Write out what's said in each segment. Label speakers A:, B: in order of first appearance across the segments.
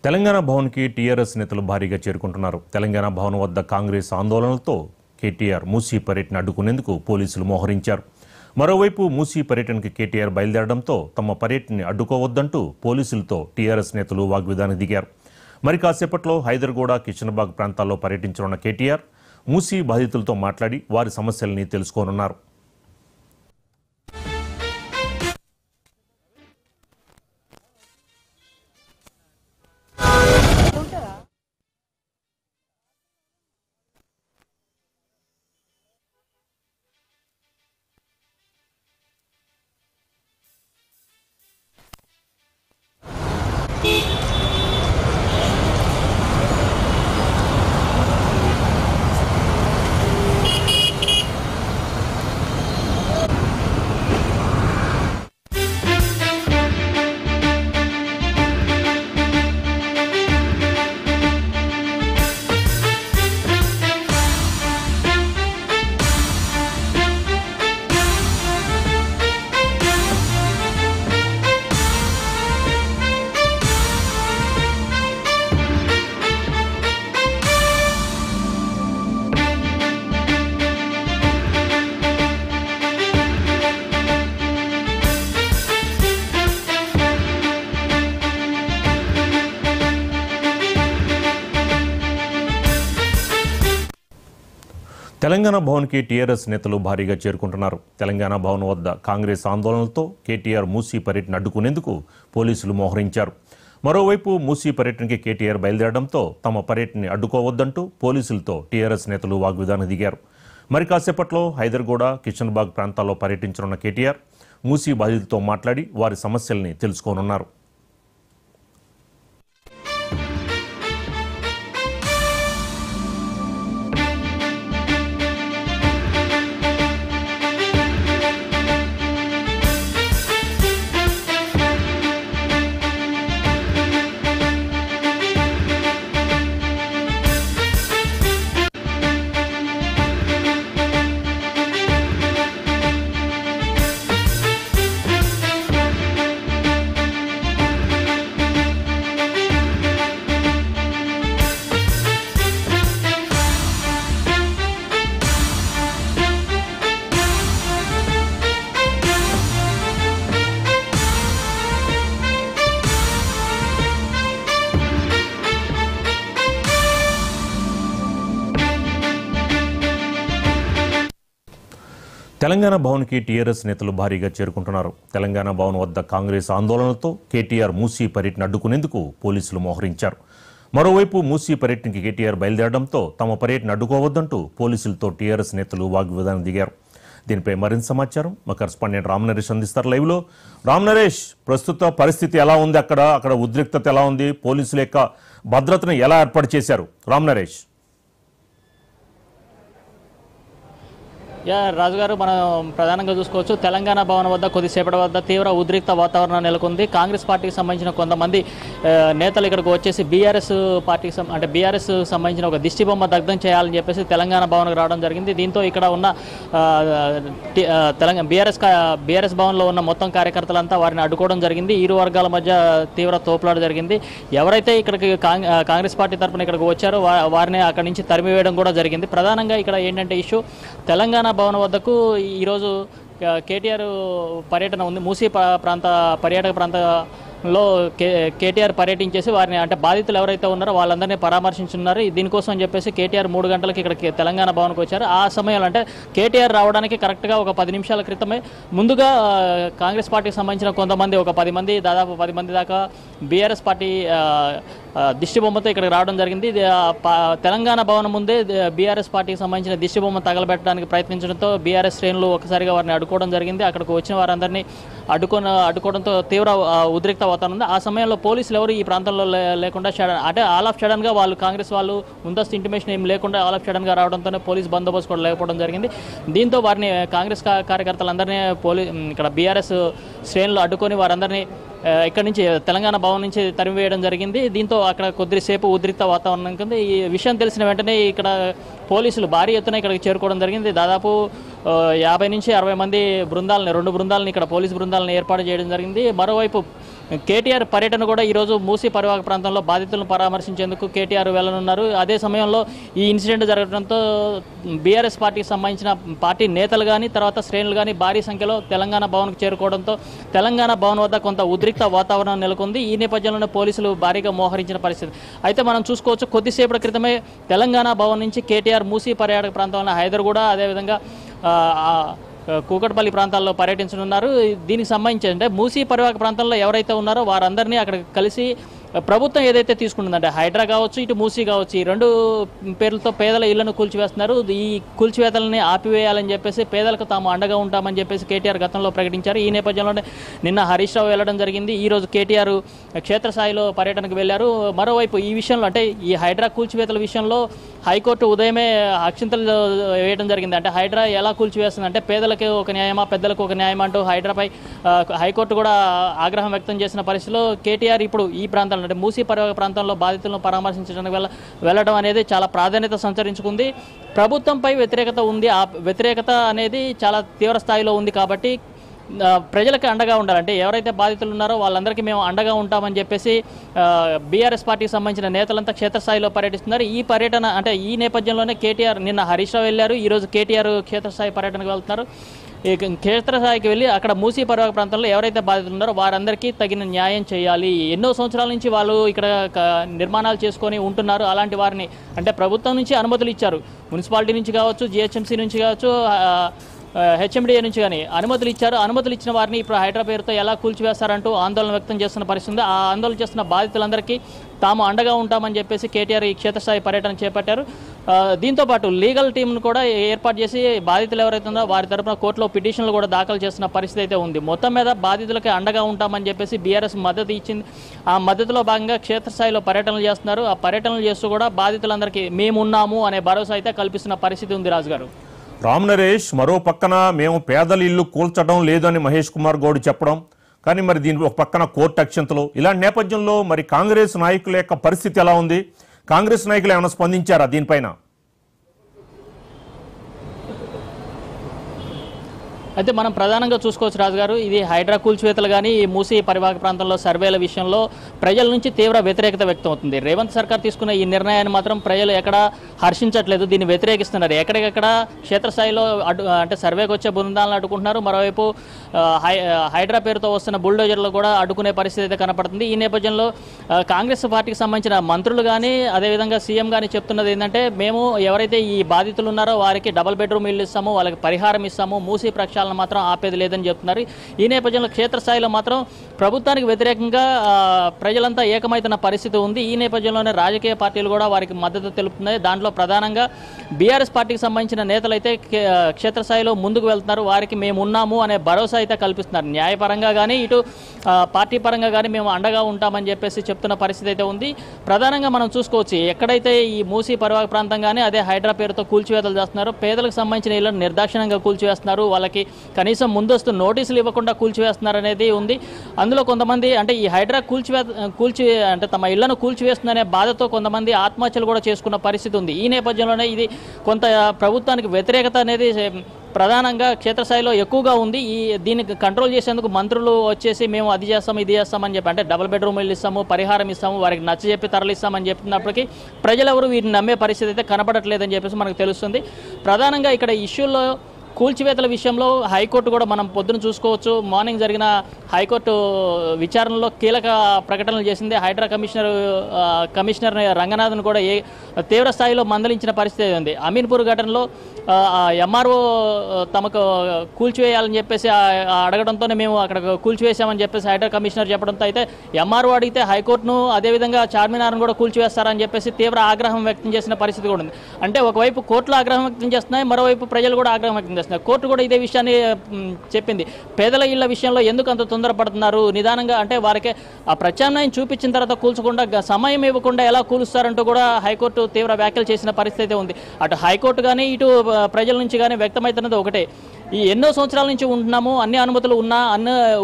A: Telangana భవన్కి TRS నేతలు భారీగా చేరుకుంటున్నారు. తెలంగాణ భవన్ వద్ద కాంగ్రెస్ ఆందోళనలతో కేటీఆర్ మూసీ పర్యటన అడ్డుకునేందుకు పోలీసులు మోహరించారు. మరోవైపు మూసీ పర్యటనకి కేటీఆర్ బయలుదేరడంతో తమ పర్యటనని అడ్డుకోవద్దంటూ పోలీసులతో టీఆర్ఎస్ నేతలు వాగ్విదానికి దిగారు. మరి కాసేపట్లో హైదర్గూడ, కిషన్బాగ్ ప్రాంతాల్లో పర్యటించనున్న కేటీఆర్ మూసీ బాధితులతో మాట్లాడి వారి సమస్యల్ని తెలుసుకోనున్నారు. తెలంగాణ భవన్కి టీఆర్ఎస్ నేతలు భారీగా చేరుకుంటున్నారు. తెలంగాణ భవన్ వద్ద కాంగ్రెస్ ఆందోళనలతో కేటీఆర్ మూసీ పర్యటన అడ్డుకునేందుకు పోలీసులు మోహరించారు. మరోవైపు మూసీ పర్యటనకి కేటీఆర్ బయలుదేరడంతో తమ పర్యటనని అడ్డుకోవద్దంటూ పోలీసులతో టీఆర్ఎస్ నేతలు వాగ్విదానికి దిగారు. మరి కాసేపట్లో హైదర్గూడ, కిషన్బాగ్ ప్రాంతాల్లో పర్యటించనున్న కేటీఆర్ మూసీ బాధితులతో మాట్లాడి వారి సమస్యల్ని తెలుసుకోనున్నారు. తెలంగాణ భవన్కి టీఆర్ఎస్ నేతలు భారీగా చేరుకుంటున్నారు. తెలంగాణ భవన్ వద్ద కాంగ్రెస్ ఆందోళనలతో కేటీఆర్ మూసీ పర్యటన అడ్డుకునేందుకు పోలీసులు మోహరించారు. మరోవైపు మూసీ పర్యటనకి కేటీఆర్ బయలుదేరడంతో తమ పర్యటన అడ్డుకోవద్దంటూ పోలీసులతో టీఆర్ఎస్ నేతలు వాగ్విదానికి దిగారు. దీనిపై మరింత సమాచారం మా కరెస్పాండెంట్ రామ్ నరేష్ అందిస్తారు లైవ్లో. రామ్ నరేష్, ప్రస్తుత పరిస్థితి ఎలా ఉంది? అక్కడ ఉద్రిక్తత ఎలా ఉంది? పోలీసుల యొక్క భద్రతను ఎలా ఏర్పాటు చేశారు? రామ్ నరేష్.
B: రాజుగారు, మనం ప్రధానంగా చూసుకోవచ్చు, తెలంగాణ భవన్ వద్ద కొద్దిసేపటి వద్ద తీవ్ర ఉద్రిక్త వాతావరణం నెలకొంది. కాంగ్రెస్ పార్టీకి సంబంధించిన కొంతమంది నేతలు ఇక్కడికి వచ్చేసి బీఆర్ఎస్ పార్టీకి బీఆర్ఎస్ సంబంధించిన ఒక దిష్టిబొమ్మ దగ్ధం చేయాలని చెప్పేసి తెలంగాణ భవన్కి రావడం జరిగింది. దీంతో ఇక్కడ ఉన్న బీఆర్ఎస్ భవన్లో ఉన్న మొత్తం కార్యకర్తలంతా వారిని అడ్డుకోవడం జరిగింది. ఇరు వర్గాల మధ్య తీవ్ర తోపులాట జరిగింది. ఎవరైతే ఇక్కడికి కాంగ్రెస్ పార్టీ తరఫున ఇక్కడికి వచ్చారో వారిని అక్కడి నుంచి తరిమివేయడం కూడా జరిగింది. ప్రధానంగా ఇక్కడ ఏంటంటే ఇష్యూ, తెలంగాణ భవన్ వద్దకు ఈరోజు కేటీఆర్ పర్యటన ఉంది. మూసీ పర్యాటక ప్రాంతంలో కేటీఆర్ పర్యటించేసి వారిని, అంటే బాధితులు ఎవరైతే ఉన్నారో వాళ్ళందరినీ పరామర్శించున్నారు. దీనికోసం అని చెప్పేసి కేటీఆర్ 3 గంటలకి ఇక్కడ తెలంగాణ భవన్కి వచ్చారు. ఆ సమయంలో అంటే కేటీఆర్ రావడానికి కరెక్ట్గా ఒక 10 నిమిషాల క్రితమే ముందుగా కాంగ్రెస్ పార్టీకి సంబంధించిన కొంతమంది, ఒక 10 మంది, దాదాపు 10 మంది దాకా బీఆర్ఎస్ పార్టీ దిష్టిబొమ్మతో ఇక్కడికి రావడం జరిగింది. తెలంగాణ భవన్ ముందే బీఆర్ఎస్ పార్టీకి సంబంధించిన దిష్టిబొమ్మ తగలబెట్టడానికి ప్రయత్నించడంతో బీఆర్ఎస్ శ్రేణులు ఒకసారిగా వారిని అడ్డుకోవడం జరిగింది. అక్కడికి వచ్చిన వారందరినీ అడ్డుకోవడంతో తీవ్ర ఉద్రిక్త వాతావరణం ఉంది. ఆ సమయంలో పోలీసులు ఎవరు ఈ ప్రాంతంలో లేకుండా అంటే ఆల్ ఆఫ్ సడన్గా వాళ్ళు, కాంగ్రెస్ వాళ్ళు ముందస్తు ఇంటిమేషన్ ఏం లేకుండా ఆల్ ఆఫ్ సడన్గా రావడంతోనే పోలీస్ బందోబస్తు కూడా లేకపోవడం జరిగింది. దీంతో వారిని, కాంగ్రెస్ కార్యకర్తలందరినీ ఇక్కడ బీఆర్ఎస్ శ్రేణులు అడ్డుకొని వారందరినీ ఇక్కడ నుంచి తెలంగాణ భవన్ నుంచి తరిమివేయడం జరిగింది. దీంతో అక్కడ కొద్దిసేపు ఉద్రిక్త వాతావరణం కింద ఈ విషయం తెలిసిన వెంటనే ఇక్కడ పోలీసులు భారీ ఎత్తున ఇక్కడికి చేరుకోవడం జరిగింది. దాదాపు 50 నుంచి 60 మంది బృందాలను, 2 బృందాలను, ఇక్కడ పోలీసు బృందాలను ఏర్పాటు చేయడం జరిగింది. మరోవైపు కేటీఆర్ పర్యటన కూడా ఈరోజు మూసీ పరివాహక ప్రాంతంలో బాధితులను పరామర్శించేందుకు కేటీఆర్ వెళ్లనున్నారు. అదే సమయంలో ఈ ఇన్సిడెంట్ జరగడంతో బీఆర్ఎస్ పార్టీకి సంబంధించిన పార్టీ నేతలు కానీ తర్వాత శ్రేణులు కానీ భారీ సంఖ్యలో తెలంగాణ భవన్కు చేరుకోవడంతో తెలంగాణ భవన్ వద్ద కొంత ఉద్రిక్త వాతావరణం నెలకొంది. ఈ నేపథ్యంలోనే పోలీసులు భారీగా మోహరించిన పరిస్థితి. అయితే మనం చూసుకోవచ్చు, కొద్దిసేపటి క్రితమే తెలంగాణ భవన్ నుంచి కేటీఆర్ మూసీ పర్యాటక ప్రాంతంలో హైదర్గూడ అదేవిధంగా కూకట్పల్లి ప్రాంతాల్లో పర్యటించనున్నారు. దీనికి సంబంధించి అంటే మూసీ పరివాహక ప్రాంతంలో ఎవరైతే ఉన్నారో వారందరినీ అక్కడ కలిసి ప్రభుత్వం ఏదైతే తీసుకుంటుందంటే హైడ్రా కావచ్చు ఇటు మూసీ కావచ్చు ఈ రెండు పేర్లతో పేదల ఇళ్లను కూల్చివేస్తున్నారు. ఈ కూల్చివేతలని ఆపివేయాలని చెప్పేసి పేదలకు తాము అండగా ఉంటామని చెప్పేసి కేటీఆర్ గతంలో ప్రకటించారు. ఈ నేపథ్యంలోనే నిన్న హరీష్ రావు వెళ్ళడం జరిగింది. ఈరోజు కేటీఆర్ క్షేత్రస్థాయిలో పర్యటనకు వెళ్లారు. మరోవైపు ఈ విషయంలో అంటే ఈ హైడ్రా కూల్చివేతల విషయంలో హైకోర్టు ఉదయమే అక్షింతలు వేయడం జరిగింది. అంటే హైడ్రా ఎలా కూల్చివేస్తుంది అంటే పేదలకు ఒక న్యాయమా పెద్దలకు ఒక న్యాయమా అంటూ హైడ్రాపై హైకోర్టు కూడా ఆగ్రహం వ్యక్తం చేసిన పరిస్థితిలో కేటీఆర్ ఇప్పుడు ఈ ప్రాంతాల్లో అంటే మూసీ పరివాహక ప్రాంతంలో బాధితులను పరామర్శించడానికి వెళ్ళడం అనేది చాలా ప్రాధాన్యత సంతరించుకుంది. ప్రభుత్వంపై వ్యతిరేకత ఉంది. ఆ వ్యతిరేకత అనేది చాలా తీవ్ర స్థాయిలో ఉంది. కాబట్టి ప్రజలకు అండగా ఉండాలంటే ఎవరైతే బాధితులు ఉన్నారో వాళ్ళందరికీ మేము అండగా ఉంటామని చెప్పేసి బీఆర్ఎస్ పార్టీకి సంబంధించిన నేతలంతా క్షేత్రస్థాయిలో పర్యటిస్తున్నారు. ఈ పర్యటన అంటే ఈ నేపథ్యంలోనే కేటీఆర్ నిన్న హరీష్ రావు వెళ్ళారు. ఈరోజు కేటీఆర్ క్షేత్రస్థాయి పర్యటనకు వెళ్తున్నారు. ఈ క్షేత్రస్థాయికి వెళ్ళి అక్కడ మూసీ పరివాహక ప్రాంతంలో ఎవరైతే బాధితులు ఉన్నారో వారందరికీ తగిన న్యాయం చేయాలి. ఎన్నో సంవత్సరాల నుంచి వాళ్ళు ఇక్కడ నిర్మాణాలు చేసుకొని ఉంటున్నారు. అలాంటి వారిని అంటే ప్రభుత్వం నుంచి అనుమతులు ఇచ్చారు. మున్సిపాలిటీ నుంచి కావచ్చు, జిహెచ్ఎంసీ నుంచి కావచ్చు, హెచ్ఎండిఏ నుంచి కానీ అనుమతులు ఇచ్చారు. అనుమతులు ఇచ్చిన వారిని ఇప్పుడు హైడ్రా పేరుతో ఎలా కూల్చివేస్తారంటూ ఆందోళన వ్యక్తం చేస్తున్న పరిస్థితి. ఆ ఆందోళన చేస్తున్న బాధితులందరికీ తాము అండగా ఉంటామని చెప్పేసి కేటీఆర్ ఈ క్షేత్రస్థాయి పర్యటన చేపట్టారు. దీంతోపాటు లీగల్ టీంను కూడా ఏర్పాటు చేసి బాధితులు ఎవరైతే ఉన్నారో వారి తరపున కోర్టులో పిటిషన్లు కూడా దాఖలు చేస్తున్న పరిస్థితి అయితే ఉంది. మొత్తం మీద బాధితులకి అండగా ఉంటామని చెప్పేసి బీఆర్ఎస్ మద్దతు ఇచ్చింది. ఆ మద్దతులో భాగంగా క్షేత్రస్థాయిలో పర్యటనలు చేస్తున్నారు. ఆ పర్యటనలు చేస్తూ కూడా బాధితులందరికీ మేమున్నాము అనే భరోసా అయితే కల్పిస్తున్న పరిస్థితి ఉంది. రాజు గారు,
A: రామ్ నరేష్, మరో పక్కన మేము పేదల ఇల్లు కూల్చడం లేదని మహేష్ కుమార్ గౌడ్ చెప్పడం, కానీ మరి దీని ఒక పక్కన కోర్టు అక్షంతలు, ఇలాంటి నేపథ్యంలో మరి కాంగ్రెస్ నాయకుల యొక్క పరిస్థితి ఎలా ఉంది? కాంగ్రెస్ నాయకులు ఏమైనా స్పందించారా దీనిపైన?
B: అయితే మనం ప్రధానంగా చూసుకోవచ్చు రాజుగారు, ఇది హైడ్రా కూల్చివేతలు కానీ ఈ మూసీ పరివాహక ప్రాంతంలో సర్వేల విషయంలో ప్రజల నుంచి తీవ్ర వ్యతిరేకత వ్యక్తం అవుతుంది. రేవంత్ సర్కార్ తీసుకున్న ఈ నిర్ణయాన్ని మాత్రం ప్రజలు ఎక్కడా హర్షించట్లేదు, దీన్ని వ్యతిరేకిస్తున్నారు. ఎక్కడికెక్కడ క్షేత్రస్థాయిలో అంటే సర్వేకి వచ్చే బృందాలను అడ్డుకుంటున్నారు. మరోవైపు హైడ్రా పేరుతో వస్తున్న బుల్డోజర్లు కూడా అడ్డుకునే పరిస్థితి అయితే కనపడుతుంది. ఈ నేపథ్యంలో కాంగ్రెస్ పార్టీకి సంబంధించిన మంత్రులు కానీ అదేవిధంగా సీఎం కానీ చెప్తున్నది ఏంటంటే, మేము ఎవరైతే ఈ బాధితులు ఉన్నారో వారికి డబుల్ బెడ్రూమ్ ఇల్లు ఇస్తాము, వాళ్ళకి పరిహారం ఇస్తాము, మూసీ ప్రక్షాళన మాత్రం ఆపేది లేదని చెప్తున్నారు. ఈ నేపథ్యంలో క్షేత్రస్థాయిలో మాత్రం ప్రభుత్వానికి వ్యతిరేకంగా ప్రజలంతా ఏకమైతున్న పరిస్థితి ఉంది. ఈ నేపథ్యంలోనే రాజకీయ పార్టీలు కూడా వారికి మద్దతు తెలుపుతున్నాయి. దాంట్లో ప్రధానంగా బీఆర్ఎస్ పార్టీకి సంబంధించిన నేతలు అయితే క్షేత్రస్థాయిలో ముందుకు వెళ్తున్నారు. వారికి మేము ఉన్నాము అనే భరోసా అయితే కల్పిస్తున్నారు. న్యాయపరంగా కానీ ఇటు పార్టీ పరంగా కానీ మేము అండగా ఉంటామని చెప్పేసి చెప్తున్న పరిస్థితి అయితే ఉంది. ప్రధానంగా మనం చూసుకోవచ్చు, ఎక్కడైతే ఈ మూసీ పరివాహక ప్రాంతం కానీ అదే హైడ్రా పేరుతో కూల్చివేతలు చేస్తున్నారో పేదలకు సంబంధించిన ఇళ్లను నిర్దాక్షిణ్యంగా కూల్చివేస్తున్నారు. వాళ్ళకి కనీసం ముందస్తు నోటీసులు ఇవ్వకుండా కూల్చివేస్తున్నారు అనేది ఉంది. అందులో కొంతమంది అంటే ఈ హైడ్రా అంటే తమ ఇళ్లను కూల్చివేస్తుందనే బాధతో కొంతమంది ఆత్మహత్యలు కూడా చేసుకున్న పరిస్థితి ఉంది. ఈ నేపథ్యంలోనే ఇది కొంత ప్రభుత్వానికి వ్యతిరేకత అనేది ప్రధానంగా క్షేత్రస్థాయిలో ఎక్కువగా ఉంది. దీనికి కంట్రోల్ చేసేందుకు మంత్రులు వచ్చేసి మేము అది చేస్తాము ఇది చేస్తామని చెప్పి అంటే డబుల్ బెడ్రూమ్ ఇల్లు ఇస్తాము, పరిహారం ఇస్తాము, వారికి నచ్చజెప్పి తరలిస్తామని చెప్తున్నప్పటికీ ప్రజలెవరు వీటిని నమ్మే పరిస్థితి అయితే కనపడట్లేదని చెప్పేసి మనకు తెలుస్తుంది. ప్రధానంగా ఇక్కడ ఇష్యూల్లో కూల్చివేతల విషయంలో హైకోర్టు కూడా మనం పొద్దున చూసుకోవచ్చు. మార్నింగ్ జరిగిన హైకోర్టు విచారణలో కీలక ప్రకటనలు చేసింది. హైడ్రా కమిషనర్ రంగనాథన్ కూడా తీవ్ర స్థాయిలో మందలించిన పరిస్థితి ఉంది. అమీన్పూర్ ఘటనలో ఎంఆర్ఓ తమకు కూల్చివేయాలని చెప్పేసి అడగడంతోనే మేము అక్కడ కూల్చివేశామని చెప్పేసి హైడ్రా కమిషనర్ చెప్పడంతో అయితే ఎంఆర్ఓ అడిగితే హైకోర్టును అదేవిధంగా చార్మినార్ను కూడా కూల్చివేస్తారని చెప్పేసి తీవ్ర ఆగ్రహం వ్యక్తం చేసిన పరిస్థితి కూడా ఉంది. అంటే ఒకవైపు కోర్టులు ఆగ్రహం వ్యక్తం చేస్తున్నాయి, మరోవైపు ప్రజలు కూడా ఆగ్రహం వ్యక్తం చేస్తున్నారు. కోర్టు కూడా ఇదే విషయాన్ని చెప్పింది. పేదల ఇళ్ల విషయంలో ఎందుకు అంత తొందరపడుతున్నారు, నిదానంగా అంటే వారికి ఆ ప్రత్యామ్నాయం చూపించిన తర్వాత కూల్చకుండా సమయం ఇవ్వకుండా ఎలా కూలుస్తారంటూ కూడా హైకోర్టు తీవ్ర వ్యాఖ్యలు చేసిన పరిస్థితి అయితే ఉంది. అటు హైకోర్టు కానీ ఇటు ప్రజల నుంచి కానీ వ్యక్తమవుతున్నది ఒకటే, ఈ ఎన్నో సంవత్సరాల నుంచి ఉంటున్నాము, అన్ని అనుమతులు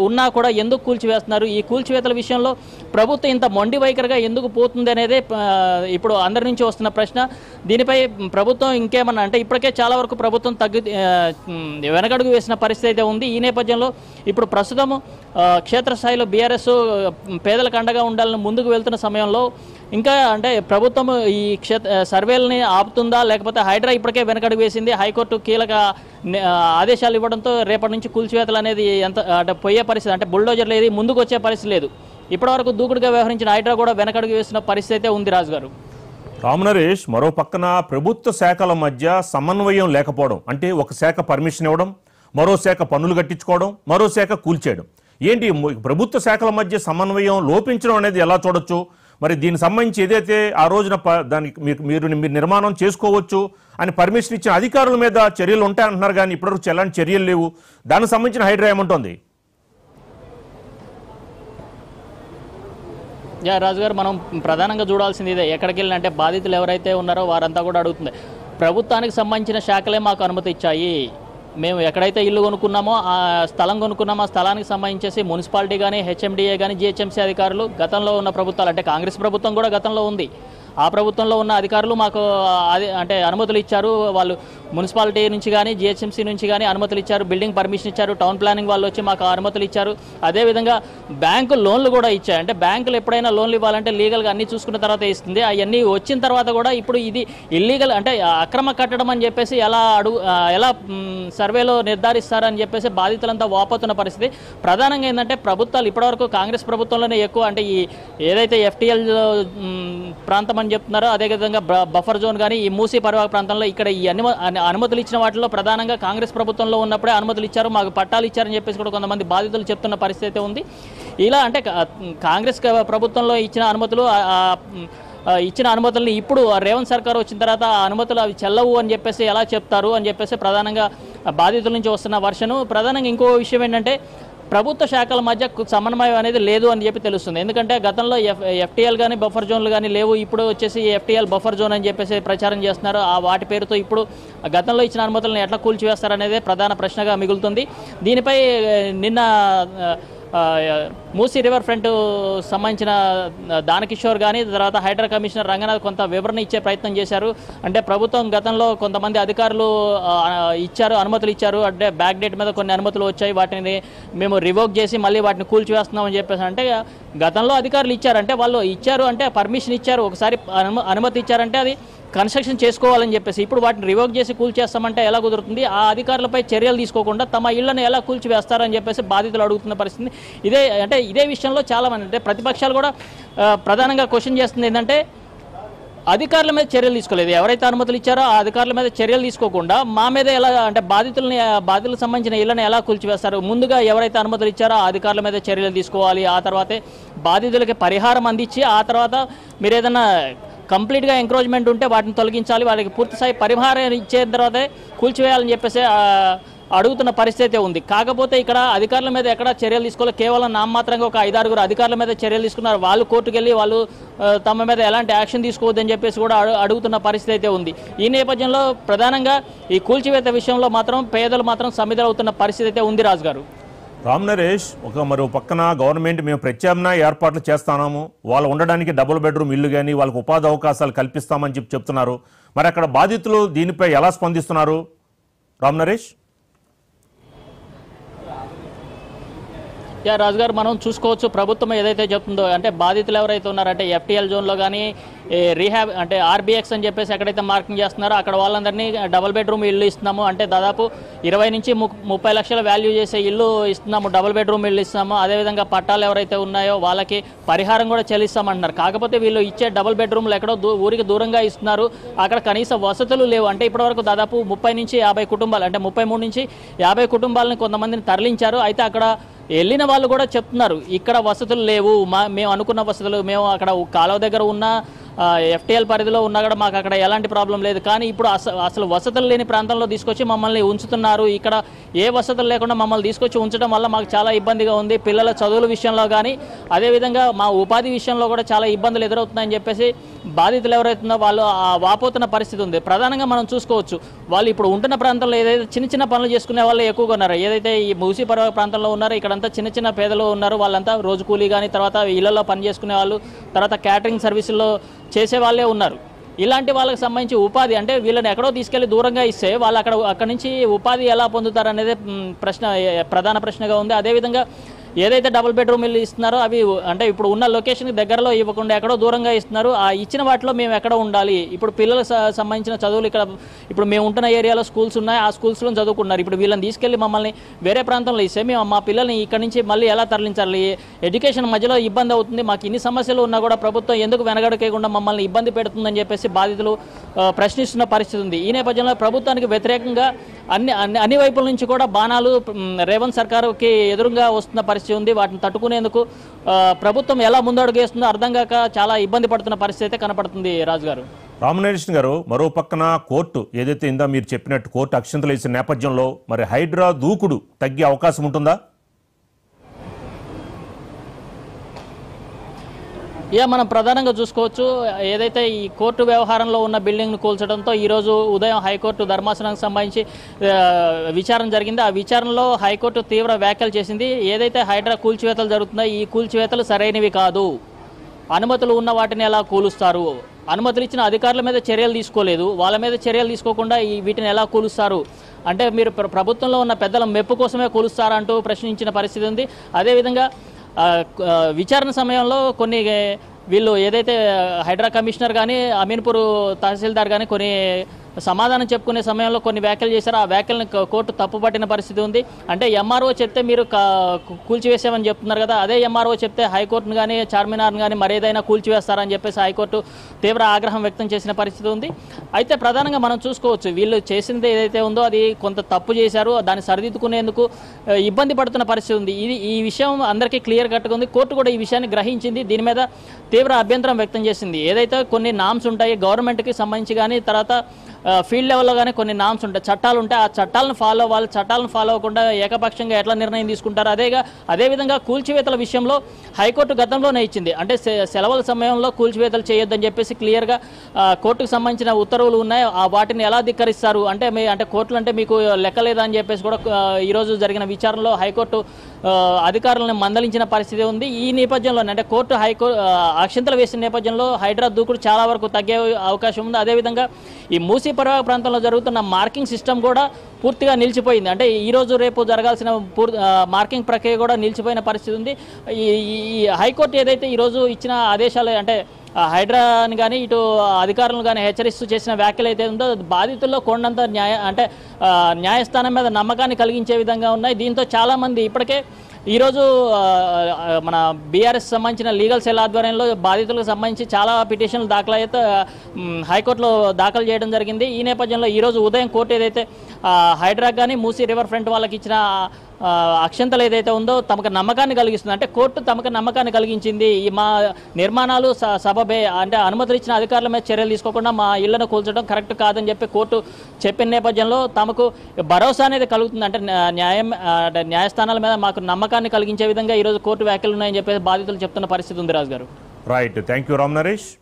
B: ఉన్నా కూడా ఎందుకు కూల్చివేస్తున్నారు? ఈ కూల్చివేతల విషయంలో ప్రభుత్వం ఇంత మొండి వైఖరిగా ఎందుకు పోతుంది అనేదే ఇప్పుడు అందరి నుంచి వస్తున్న ప్రశ్న. దీనిపై ప్రభుత్వం ఇంకేమన్నా అంటే ఇప్పటికే చాలా వరకు ప్రభుత్వం వెనకడుగు వేసిన పరిస్థితి అయితే ఉంది. ఈ నేపథ్యంలో ఇప్పుడు ప్రస్తుతం క్షేత్రస్థాయిలో బీఆర్ఎస్ పేదలకు అండగా ఉండాలని ముందుకు వెళ్తున్న సమయంలో ఇంకా అంటే ప్రభుత్వం ఈ సర్వేలని ఆపుతుందా, లేకపోతే హైడ్రా ఇప్పటికే వెనకడుగు వేసింది, హైకోర్టు కీలక ఆదేశాలు ఇవ్వడంతో రేపటి నుంచి కూల్చివేతలు అనేది ఎంత అంటే పోయే పరిస్థితి, అంటే బుల్డోజర్ లేదు, ముందుకు వచ్చే పరిస్థితి లేదు. ఇప్పటివరకు దూకుడుగా వ్యవహరించిన హైడ్రా కూడా వెనకడుగు వేసిన పరిస్థితి అయితే ఉంది. రాజు గారు,
A: రామనరేష్, మరో పక్కన ప్రభుత్వ శాఖల మధ్య సమన్వయం లేకపోవడం, అంటే ఒక శాఖ పర్మిషన్ ఇవ్వడం, మరో శాఖ పన్నులు కట్టించుకోవడం, మరో శాఖ కూల్చేయడం, ఏంటి ప్రభుత్వ శాఖల మధ్య సమన్వయం లోపించడం అనేది ఎలా చూడొచ్చు? మరి దీనికి సంబంధించి ఏదైతే ఆ రోజున దానికి మీరు నిర్మాణం చేసుకోవచ్చు అని పర్మిషన్ ఇచ్చిన అధికారుల మీద చర్యలు ఉంటాయంటున్నారు, కానీ ఇప్పటివరకు ఎలాంటి చర్యలు లేవు. దానికి సంబంధించిన హైడ్రా ఏమంటోంది?
B: రాజుగారు, మనం ప్రధానంగా చూడాల్సింది ఇదే. ఎక్కడికి వెళ్ళినంటే బాధితులు ఎవరైతే ఉన్నారో వారంతా కూడా అడుగుతుంది, ప్రభుత్వానికి సంబంధించిన శాఖలే మాకు అనుమతి ఇచ్చాయి, మేము ఎక్కడైతే ఇల్లు కొనుక్కున్నామో ఆ స్థలం కొనుక్కున్నామో ఆ స్థలానికి సంబంధించేసి మున్సిపాలిటీ కానీ హెచ్ఎండిఏ కానీ జిహెచ్ఎంసీ అధికారులు గతంలో ఉన్న ప్రభుత్వాలు, అంటే కాంగ్రెస్ ప్రభుత్వం కూడా గతంలో ఉంది, ఆ ప్రభుత్వంలో ఉన్న అధికారులు మాకు అంటే అనుమతులు ఇచ్చారు. వాళ్ళు మున్సిపాలిటీ నుంచి కానీ జిహెచ్ఎంసీ నుంచి కానీ అనుమతులు ఇచ్చారు, బిల్డింగ్ పర్మిషన్ ఇచ్చారు, టౌన్ ప్లానింగ్ వాళ్ళు వచ్చి మాకు అనుమతులు ఇచ్చారు. అదేవిధంగా బ్యాంకు లోన్లు కూడా ఇచ్చాయి. అంటే బ్యాంకులు ఎప్పుడైనా లోన్లు ఇవ్వాలంటే లీగల్గా అన్నీ చూసుకున్న తర్వాత ఇస్తుంది. అవన్నీ వచ్చిన తర్వాత కూడా ఇప్పుడు ఇది ఇల్లీగల్ అంటే అక్రమ కట్టడం అని చెప్పేసి ఎలా సర్వేలో నిర్ధారిస్తారని చెప్పేసి బాధితులంతా వాపోతున్న పరిస్థితి. ప్రధానంగా ఏంటంటే ప్రభుత్వాలు ఇప్పటివరకు కాంగ్రెస్ ప్రభుత్వంలోనే ఎక్కువ, అంటే ఈ ఏదైతే ఎఫ్టీఎల్ ప్రాంతం అని చెప్తున్నారో అదేవిధంగా బఫర్ జోన్ కానీ ఈ మూసీ పరివాహక ప్రాంతంలో ఇక్కడ ఈ అనుమతులు ఇచ్చిన వాటిలో ప్రధానంగా కాంగ్రెస్ ప్రభుత్వంలో ఉన్నప్పుడే అనుమతులు ఇచ్చారు, మాకు పట్టాలు ఇచ్చారని చెప్పేసి కూడా కొంతమంది బాధితులు చెప్తున్న పరిస్థితి అయితే ఉంది. ఇలా అంటే కాంగ్రెస్ ప్రభుత్వంలో ఇచ్చిన అనుమతుల్ని ఇప్పుడు రేవంత్ సర్కార్ వచ్చిన తర్వాత ఆ అనుమతులు అవి చెల్లవు అని చెప్పేసి ఎలా చెప్తారు అని చెప్పేసి ప్రధానంగా బాధితుల నుంచి వస్తున్న వర్షను. ప్రధానంగా ఇంకో విషయం ఏంటంటే ప్రభుత్వ శాఖల మధ్య సమన్వయం అనేది లేదు అని చెప్పి తెలుస్తుంది. ఎందుకంటే గతంలో ఎఫ్టీఎల్ కానీ బఫర్ జోన్లు కానీ లేవు, ఇప్పుడు వచ్చేసి ఎఫ్టీఎల్ బఫర్ జోన్ అని చెప్పేసి ప్రచారం చేస్తున్నారు. ఆ వాటి పేరుతో ఇప్పుడు గతంలో ఇచ్చిన అనుమతులను ఎట్లా కూల్చివేస్తారనేదే ప్రధాన ప్రశ్నగా మిగులుతుంది. దీనిపై నిన్న మూసీ రివర్ ఫ్రంట్ సంబంధించిన దానకిషోర్ కానీ తర్వాత హైడ్రా కమిషనర్ రంగనాథ్ కొంత వివరణ ఇచ్చే ప్రయత్నం చేశారు. అంటే ప్రభుత్వం గతంలో కొంతమంది అధికారులు అనుమతులు ఇచ్చారు, అంటే బ్యాక్ డేట్ మీద కొన్ని అనుమతులు వచ్చాయి, వాటిని మేము రివోక్ చేసి మళ్ళీ వాటిని కూల్చివేస్తున్నామని చెప్పేసి. అంటే గతంలో అధికారులు ఇచ్చారంటే వాళ్ళు ఇచ్చారు అంటే పర్మిషన్ ఇచ్చారు, ఒకసారి అనుమతి ఇచ్చారంటే అది కన్స్ట్రక్షన్ చేసుకోవాలని చెప్పేసి ఇప్పుడు వాటిని రివోక్ చేసి కూల్చేస్తామంటే ఎలా కుదురుతుంది? ఆ అధికారులపై చర్యలు తీసుకోకుండా తమ ఇళ్లను ఎలా కూల్చివేస్తారని చెప్పేసి బాధితులు అడుగుతున్న పరిస్థితి ఇదే విషయంలో చాలామంది అంటే ప్రతిపక్షాలు కూడా ప్రధానంగా క్వశ్చన్ చేస్తుంది ఏంటంటే అధికారుల మీద చర్యలు తీసుకోలేదు. ఎవరైతే అనుమతులు ఇచ్చారో ఆ అధికారుల మీద చర్యలు తీసుకోకుండా మా మీద ఎలా అంటే బాధితులకు సంబంధించిన ఇళ్లను ఎలా కూల్చివేస్తారు? ముందుగా ఎవరైతే అనుమతులు ఇచ్చారో ఆ అధికారుల మీద చర్యలు తీసుకోవాలి, ఆ తర్వాతే బాధితులకి పరిహారం అందించి ఆ తర్వాత మీరు ఏదైనా కంప్లీట్గా ఎంక్రోచ్మెంట్ ఉంటే వాటిని తొలగించాలి, వాటికి పూర్తిస్థాయి పరిహారం ఇచ్చే తర్వాతే కూల్చివేయాలని చెప్పేసి అడుగుతున్న పరిస్థితి ఉంది. కాకపోతే ఇక్కడ అధికారుల మీద ఎక్కడ చర్యలు తీసుకోవాలి, కేవలం నామమాత్రంగా ఒక 5-6 అధికారుల మీద చర్యలు తీసుకున్నారు. వాళ్ళు కోర్టుకు వెళ్ళి వాళ్ళు తమ మీద ఎలాంటి యాక్షన్ తీసుకోవద్దని చెప్పేసి కూడా అడుగుతున్న పరిస్థితి అయితే ఉంది. ఈ నేపథ్యంలో ప్రధానంగా ఈ కూల్చివేత విషయంలో మాత్రం పేదలు మాత్రం సమిధలవుతున్న పరిస్థితి అయితే ఉంది. రాజు గారు,
A: రామనరేష్, మరో పక్కన గవర్నమెంట్ మేము ప్రత్యామ్నాయ ఏర్పాట్లు చేస్తాము, వాళ్ళు ఉండడానికి డబుల్ బెడ్రూమ్ ఇల్లు కానీ వాళ్ళకు ఉపాధి అవకాశాలు కల్పిస్తామని చెప్తున్నారు. మరి అక్కడ బాధితులు దీనిపై ఎలా స్పందిస్తున్నారు రామనరేష్?
B: రాజుగారు, మనం చూసుకోవచ్చు ప్రభుత్వం ఏదైతే చెప్తుందో అంటే బాధితులు ఎవరైతే ఉన్నారంటే ఎఫ్టీఎల్ జోన్లో కానీ రీహాబ్ అంటే ఆర్బీఎక్స్ అని చెప్పేసి ఎక్కడైతే మార్కింగ్ చేస్తున్నారో అక్కడ వాళ్ళందరినీ డబుల్ బెడ్రూమ్ ఇల్లు ఇస్తున్నాము, అంటే దాదాపు 20 నుంచి 30 లక్షల వాల్యూ చేసే ఇల్లు ఇస్తున్నాము, డబుల్ బెడ్రూమ్ ఇల్లు ఇస్తున్నాము. అదేవిధంగా పట్టాలు ఎవరైతే ఉన్నాయో వాళ్ళకి పరిహారం కూడా చెల్లిస్తామంటున్నారు. కాకపోతే వీళ్ళు ఇచ్చే డబుల్ బెడ్రూమ్లు ఎక్కడో ఊరికి దూరంగా ఇస్తున్నారు, అక్కడ కనీస వసతులు లేవు. అంటే ఇప్పటివరకు దాదాపు 30 నుంచి 50 కుటుంబాలు అంటే 33 నుంచి 50 కుటుంబాలను కొంతమందిని తరలించారు. అయితే అక్కడ వెళ్ళిన వాళ్ళు కూడా చెప్తున్నారు ఇక్కడ వసతులు లేవు, మేము అనుకున్న వసతులు మేము అక్కడ కాలువ దగ్గర ఉన్న ఎఫ్టీఎల్ పరిధిలో ఉన్నా కూడా మాకు అక్కడ ఎలాంటి ప్రాబ్లం లేదు. కానీ ఇప్పుడు అసలు వసతులు లేని ప్రాంతంలో తీసుకొచ్చి మమ్మల్ని ఉంచుతున్నారు. ఇక్కడ ఏ వసతులు లేకుండా మమ్మల్ని తీసుకొచ్చి ఉంచడం వల్ల మాకు చాలా ఇబ్బందిగా ఉంది. పిల్లల చదువుల విషయంలో కానీ అదేవిధంగా మా ఉపాధి విషయంలో కూడా చాలా ఇబ్బందులు ఎదురవుతున్నాయని చెప్పేసి బాధితులు ఎవరైతుందో వాళ్ళు వాపోతున్న పరిస్థితి ఉంది. ప్రధానంగా మనం చూసుకోవచ్చు, వాళ్ళు ఇప్పుడు ఉంటున్న ప్రాంతంలో ఏదైతే చిన్న చిన్న పనులు చేసుకునే వాళ్ళు ఎక్కువగా ఉన్నారు. ఏదైతే ఈ మూసీ పరివాహక ప్రాంతంలో ఉన్నారో ఇక్కడంతా చిన్న చిన్న పేదలు ఉన్నారు. వాళ్ళంతా రోజు కూలీ కానీ, తర్వాత ఇళ్లలో పని చేసుకునే వాళ్ళు, తర్వాత క్యాటరింగ్ సర్వీసుల్లో చేసే వాళ్ళే ఉన్నారు. ఇలాంటి వాళ్ళకి సంబంధించి ఉపాధి అంటే వీళ్ళని ఎక్కడో తీసుకెళ్లి దూరంగా ఇస్తే వాళ్ళు అక్కడ నుంచి ఉపాధి ఎలా పొందుతారు అనేది ప్రధాన ప్రశ్నగా ఉంది. అదేవిధంగా ఏదైతే డబుల్ బెడ్రూమ్ ఇల్లు ఇస్తున్నారో అవి అంటే ఇప్పుడు ఉన్న లొకేషన్కి దగ్గరలో ఇవ్వకుండా ఎక్కడో దూరంగా ఇస్తున్నారు. ఆ ఇచ్చిన వాటిలో మేము ఎక్కడ ఉండాలి? ఇప్పుడు పిల్లలకు సంబంధించిన చదువులు ఇక్కడ ఇప్పుడు మేము ఉంటున్న ఏరియాలో స్కూల్స్ ఉన్నాయి, ఆ స్కూల్స్లో చదువుకున్నారు. ఇప్పుడు వీళ్ళని తీసుకెళ్లి మమ్మల్ని వేరే ప్రాంతంలో ఇస్తే మేము మా పిల్లల్ని ఇక్కడ నుంచి మళ్ళీ ఎలా తరలించాలి? ఎడ్యుకేషన్ మధ్యలో ఇబ్బంది అవుతుంది. మాకు ఇన్ని సమస్యలు ఉన్నా కూడా ప్రభుత్వం ఎందుకు వెనగడకేయకుండా మమ్మల్ని ఇబ్బంది పెడుతుందని చెప్పేసి బాధితులు ప్రశ్నిస్తున్న పరిస్థితి ఉంది. ఈ నేపథ్యంలో ప్రభుత్వానికి వ్యతిరేకంగా అన్ని వైపుల నుంచి కూడా బాణాలు రేవంత్ సర్కారుకి ఎదురుగా వస్తున్న పరిస్థితి ఉంది. వాటిని తట్టుకునేందుకు ప్రభుత్వం ఎలా ముందడుగేస్తుందో అర్థం కాక చాలా ఇబ్బంది పడుతున్న పరిస్థితి అయితే కనపడుతుంది. రాజు గారు,
A: రామనారాయణ గారు, మరో పక్కన కోర్టు ఏదైతే ఇందా మీరు చెప్పినట్టు కోర్టు అక్షంతలు వేసిన నేపథ్యంలో మరి హైడ్రా దూకుడు తగ్గే అవకాశం ఉంటుందా?
B: మనం ప్రధానంగా చూసుకోవచ్చు, ఏదైతే ఈ కోర్టు వ్యవహారంలో ఉన్న బిల్డింగ్ను కూల్చడంతో ఈరోజు ఉదయం హైకోర్టు ధర్మాసనానికి సంబంధించి విచారణ జరిగింది. ఆ విచారణలో హైకోర్టు తీవ్ర వ్యాఖ్యలు చేసింది. ఏదైతే హైడ్రా కూల్చివేతలు జరుగుతున్నాయో ఈ కూల్చివేతలు సరైనవి కాదు. అనుమతులు ఉన్న వాటిని ఎలా కూలుస్తారు? అనుమతులు ఇచ్చిన అధికారుల మీద చర్యలు తీసుకోలేదు, వాళ్ళ మీద చర్యలు తీసుకోకుండా వీటిని ఎలా కూలుస్తారు? అంటే మీరు ప్రభుత్వంలో ఉన్న పెద్దల మెప్పు కోసమే కూలుస్తారా అంటూ ప్రశ్నించిన పరిస్థితి ఉంది. అదేవిధంగా విచారణ సమయంలో కొన్ని వీళ్ళు ఏదైతే హైడ్రా కమిషనర్ కానీ అమీన్పూర్ తహసీల్దార్ కానీ కొన్ని సమాధానం చెప్పుకునే సమయంలో కొన్ని వ్యాఖ్యలు చేశారు. ఆ వ్యాఖ్యలను కోర్టు తప్పుపట్టిన పరిస్థితి ఉంది. అంటే ఎంఆర్ఓ చెప్తే మీరు కూల్చివేసామని చెప్తున్నారు కదా, అదే ఎంఆర్ఓ చెప్తే హైకోర్టును కానీ చార్మినార్ను కానీ మరేదైనా కూల్చివేస్తారని చెప్పేసి హైకోర్టు తీవ్ర ఆగ్రహం వ్యక్తం చేసిన పరిస్థితి ఉంది. అయితే ప్రధానంగా మనం చూసుకోవచ్చు, వీళ్ళు చేసింది ఏదైతే ఉందో అది కొంత తప్పు చేశారు, దాన్ని సరిదిద్దుకునేందుకు ఇబ్బంది పడుతున్న పరిస్థితి ఉంది. ఈ విషయం అందరికీ క్లియర్ కట్గా ఉంది. కోర్టు కూడా ఈ విషయాన్ని గ్రహించింది, దీని మీద తీవ్ర అభ్యంతరం వ్యక్తం చేసింది. ఏదైతే కొన్ని నామ్స్ ఉంటాయి గవర్నమెంట్కి సంబంధించి కానీ, తర్వాత ఫీల్డ్ లెవెల్లో కానీ కొన్ని నామ్స్ ఉంటాయి, చట్టాలు ఉంటాయి. ఆ చట్టాలను ఫాలో అవ్వాలి. చట్టాలను ఫాలో అవ్వకుండా ఏకపక్షంగా ఎట్లా నిర్ణయం తీసుకుంటారు? అదేవిధంగా కూల్చివేతల విషయంలో హైకోర్టు గతంలోనే ఇచ్చింది. అంటే సెలవుల సమయంలో కూల్చివేతలు చేయొద్దని చెప్పేసి క్లియర్గా కోర్టుకు సంబంధించిన ఉత్తర్వులు ఉన్నాయి. వాటిని ఎలా ధిక్కరిస్తారు? అంటే కోర్టులు అంటే మీకు లెక్కలేదా అని చెప్పేసి కూడా ఈరోజు జరిగిన విచారణలో హైకోర్టు అధికారులను మందలించిన పరిస్థితి ఉంది. ఈ నేపథ్యంలోనే అంటే హైకోర్టు అక్షంతలు వేసిన నేపథ్యంలో హైడ్రా దూకుడు చాలా వరకు తగ్గే అవకాశం ఉంది. అదేవిధంగా ఈ మూసీ పరివాహక ప్రాంతంలో జరుగుతున్న మార్కింగ్ సిస్టమ్ కూడా పూర్తిగా నిలిచిపోయింది. అంటే ఈరోజు రేపు జరగాల్సిన మార్కింగ్ ప్రక్రియ కూడా నిలిచిపోయిన పరిస్థితి ఉంది. ఈ హైకోర్టు ఏదైతే ఈరోజు ఇచ్చిన ఆదేశాలు అంటే హైడ్రాని కానీ ఇటు అధికారులను కానీ హెచ్చరిస్తూ చేసిన వ్యాఖ్యలు అయితే ఉందో బాధితుల్లో కొండంత న్యాయస్థానం మీద నమ్మకాన్ని కలిగించే విధంగా ఉన్నాయి. దీంతో చాలామంది ఇప్పటికే ఈరోజు మన బీఆర్ఎస్ సంబంధించిన లీగల్ సెల్ ఆధ్వర్యంలో బాధితులకు సంబంధించి చాలా పిటిషన్లు దాఖలైతే హైకోర్టులో దాఖలు చేయడం జరిగింది. ఈ నేపథ్యంలో ఈరోజు ఉదయం కోర్టు ఏదైతే హైడ్రా కానీ మూసీ రివర్ ఫ్రంట్ వాళ్ళకి ఇచ్చిన అక్షంతలు ఏదైతే ఉందో తమకు నమ్మకాన్ని కలిగిస్తుంది. అంటే కోర్టు తమకు నమ్మకాన్ని కలిగించింది. మా నిర్మాణాలు సబబే అంటే అనుమతులు ఇచ్చిన అధికారుల మీద చర్యలు తీసుకోకుండా మా ఇళ్లను కూల్చడం కరెక్ట్ కాదని చెప్పి కోర్టు చెప్పిన నేపథ్యంలో తమకు భరోసా అనేది కలుగుతుంది. అంటే న్యాయస్థానాల మీద మాకు నమ్మకాన్ని కలిగించే విధంగా ఈరోజు కోర్టు వ్యాఖ్యలు ఉన్నాయని చెప్పేసి బాధితులు చెప్తున్న పరిస్థితి ఉంది. రాజు గారు,
A: right, thank you Ram Naresh.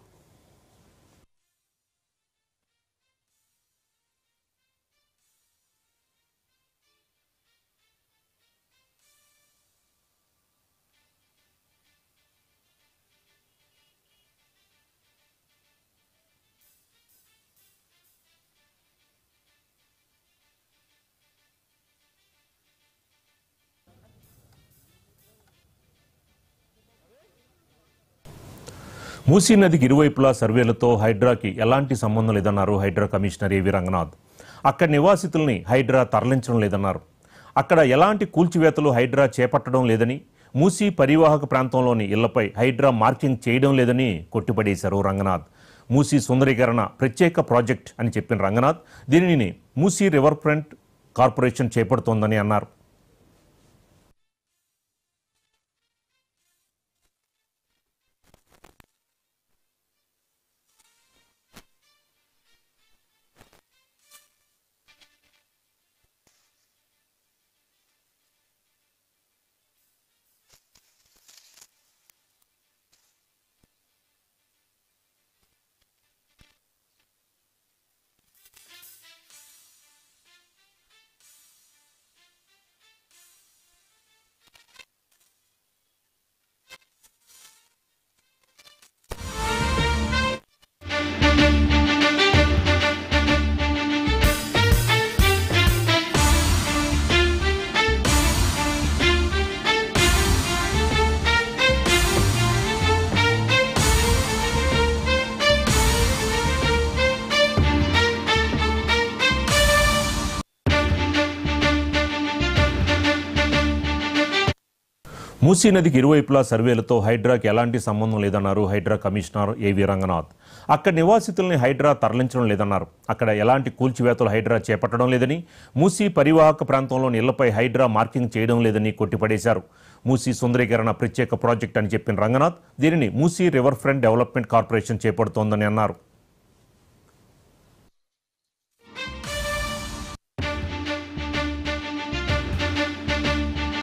A: Musi నదికి ఇరువైపులా సర్వేలతో హైడ్రాకి ఎలాంటి సంబంధం లేదన్నారు హైడ్రా కమిషనర్ ఏవి రంగనాథ్. అక్కడి నివాసితుల్ని హైడ్రా తరలించడం లేదన్నారు. అక్కడ ఎలాంటి కూల్చివేతలు హైడ్రా చేపట్టడం లేదని, మూసీ పరివాహక ప్రాంతంలోని ఇళ్లపై హైడ్రా మార్కింగ్ చేయడం లేదని కొట్టిపడేశారు రంగనాథ్. మూసీ సుందరీకరణ ప్రత్యేక ప్రాజెక్ట్ అని చెప్పిన రంగనాథ్ దీనిని మూసీ రివర్ ఫ్రంట్ కార్పొరేషన్ చేపడుతోందని అన్నారు. మూసీ నదికి ఇరువైపులా సర్వేలతో హైడ్రాకి ఎలాంటి సంబంధం లేదన్నారు హైడ్రా కమిషనర్ ఏవి రంగనాథ్. అక్కడ నివాసితుల్ని హైడ్రా తరలించడం లేదన్నారు. అక్కడ ఎలాంటి కూల్చివేతలు హైడ్రా చేపట్టడం లేదని, మూసీ పరివాహక ప్రాంతంలోని ఇళ్లపై హైడ్రా మార్కింగ్ చేయడం లేదని కొట్టిపడేశారు. మూసీ సుందరీకరణ ప్రత్యేక ప్రాజెక్ట్ అని చెప్పిన రంగనాథ్ దీనిని Musi river front development corporation చేపడుతోందని అన్నారు.